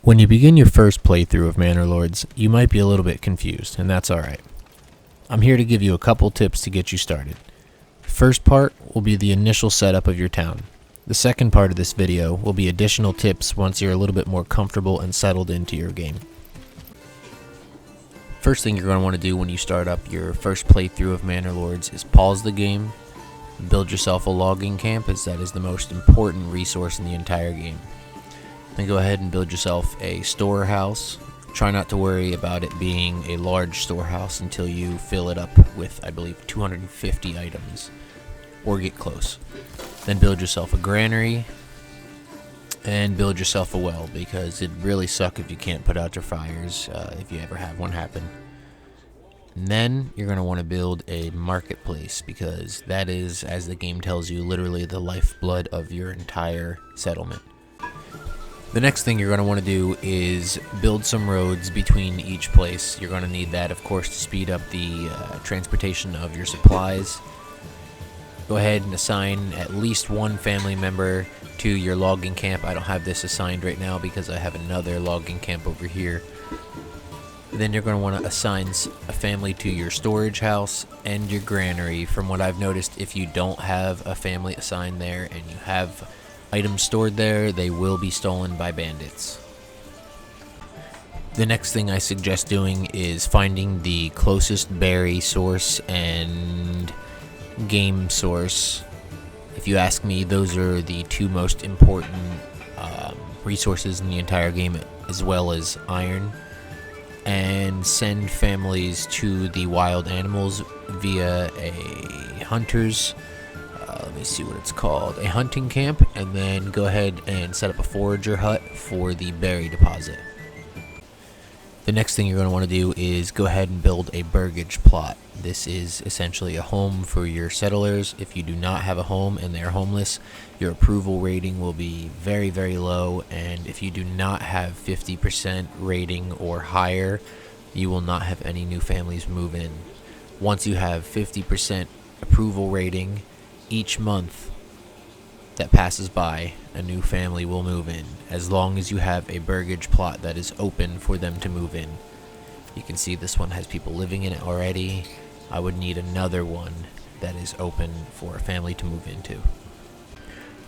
When you begin your first playthrough of Manor Lords, you might be a little bit confused, and that's alright. I'm here to give you a couple tips to get you started. The first part will be the initial setup of your town. The second part of this video will be additional tips once you're a little bit more comfortable and settled into your game. First thing you're going to want to do when you start up your first playthrough of Manor Lords is pause the game, build yourself a logging camp, as that is the most important resource in the entire game. Then go ahead and build yourself a storehouse. Try not to worry about it being a large storehouse until you fill it up with, I believe, 250 items, or get close. Then build yourself a granary, and build yourself a well, because it'd really suck if you can't put out your fires, if you ever have one happen. And then you're going to want to build a marketplace, because that is, as the game tells you, literally the lifeblood of your entire settlement. The next thing you're going to want to do is build some roads between each place. You're going to need that, of course, to speed up the transportation of your supplies. Go ahead and assign at least one family member to your logging camp. I don't have this assigned right now because I have another logging camp over here. Then you're going to want to assign a family to your storage house and your granary. From what I've noticed, if you don't have a family assigned there and you have items stored there, they will be stolen by bandits. The next thing I suggest doing is finding the closest berry source and game source. If you ask me, those are the two most important resources in the entire game, as well as iron. And send families to the wild animals via a hunter's let me see what it's called, a hunting camp, and then go ahead and set up a forager hut for the berry deposit. The next thing you're going to want to do is go ahead and build a Burgage Plot. This is essentially a home for your settlers. If you do not have a home and they're homeless, your approval rating will be very, very low, and if you do not have 50% rating or higher, you will not have any new families move in. Once you have 50% approval rating, each month that passes by, a new family will move in, as long as you have a Burgage Plot that is open for them to move in. You can see this one has people living in it already. I would need another one that is open for a family to move into.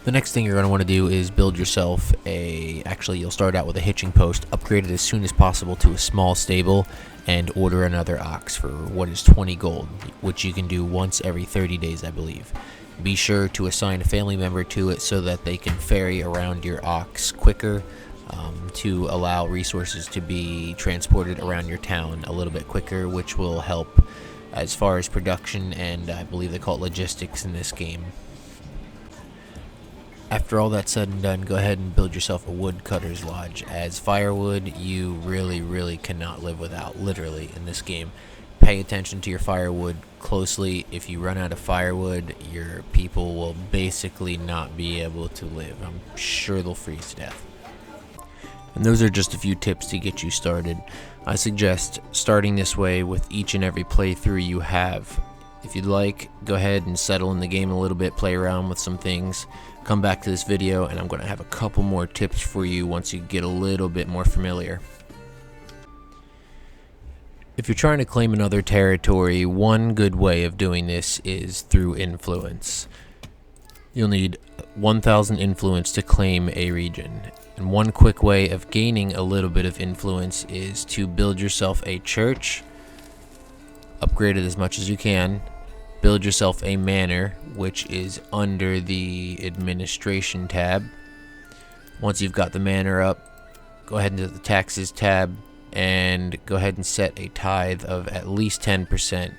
The next thing you're going to want to do is build yourself actually you'll start out with a hitching post, upgrade it as soon as possible to a small stable, and order another ox for what is 20 gold, which you can do once every 30 days, I believe. Be sure to assign a family member to it so that they can ferry around your ox quicker, to allow resources to be transported around your town a little bit quicker, which will help as far as production, and I believe they call it logistics in this game. After all that's said and done, go ahead and build yourself a woodcutter's lodge, as firewood you really cannot live without, literally, in this game. Pay attention to your firewood closely. If you run out of firewood, your people will basically not be able to live. I'm sure they'll freeze to death. And those are just a few tips to get you started. I suggest starting this way with each and every playthrough you have. If you'd like, go ahead and settle in the game a little bit, play around with some things. Come back to this video and I'm going to have a couple more tips for you once you get a little bit more familiar. If you're trying to claim another territory, one good way of doing this is through influence. You'll need 1,000 influence to claim a region. And one quick way of gaining a little bit of influence is to build yourself a church, upgrade it as much as you can, build yourself a manor, which is under the administration tab. Once you've got the manor up, go ahead into the taxes tab, and go ahead and set a tithe of at least 10%.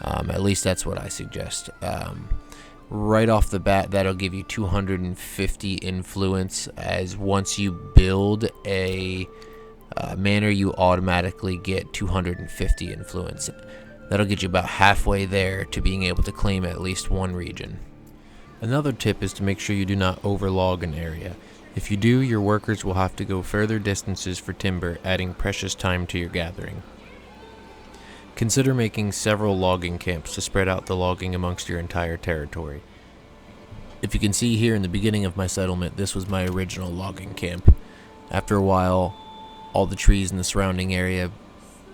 At least that's what I suggest. Right off the bat, that'll give you 250 influence, as once you build a manor, you automatically get 250 influence. That'll get you about halfway there to being able to claim at least one region. Another tip is to make sure you do not overlog an area. If you do, your workers will have to go further distances for timber, adding precious time to your gathering. Consider making several logging camps to spread out the logging amongst your entire territory. If you can see here in the beginning of my settlement, this was my original logging camp. After a while, all the trees in the surrounding area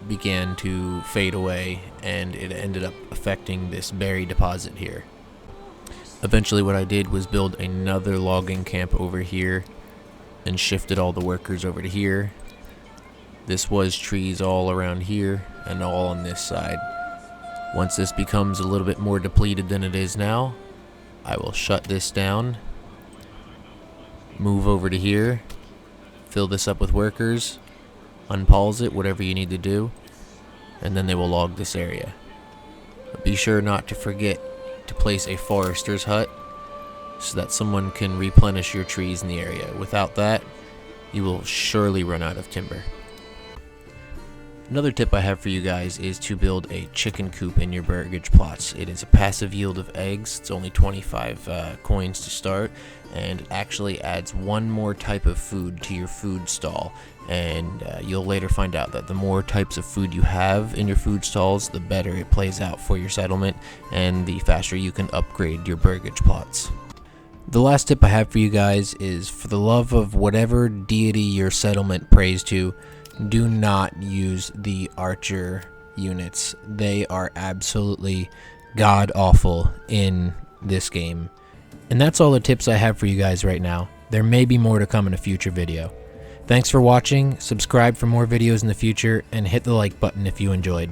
began to fade away, and it ended up affecting this berry deposit here. Eventually what I did was build another logging camp over here and shifted all the workers over to here. This was trees all around here and all on this side. Once this becomes a little bit more depleted than it is now, I will shut this down, move over to here, fill this up with workers, unpause it, whatever you need to do, and then they will log this area. But be sure not to forget to place a forester's hut so that someone can replenish your trees in the area. Without that, you will surely run out of timber. Another tip I have for you guys is to build a chicken coop in your Burgage Plots. It is a passive yield of eggs. It's only 25 coins to start, and it actually adds one more type of food to your food stall. And you'll later find out that the more types of food you have in your food stalls, the better it plays out for your settlement, and the faster you can upgrade your Burgage Plots. The last tip I have for you guys is, for the love of whatever deity your settlement prays to, do not use the archer units. They are absolutely god awful in this game. And that's all the tips I have for you guys right now. There may be more to come in a future video. Thanks for watching, subscribe for more videos in the future, and hit the like button if you enjoyed.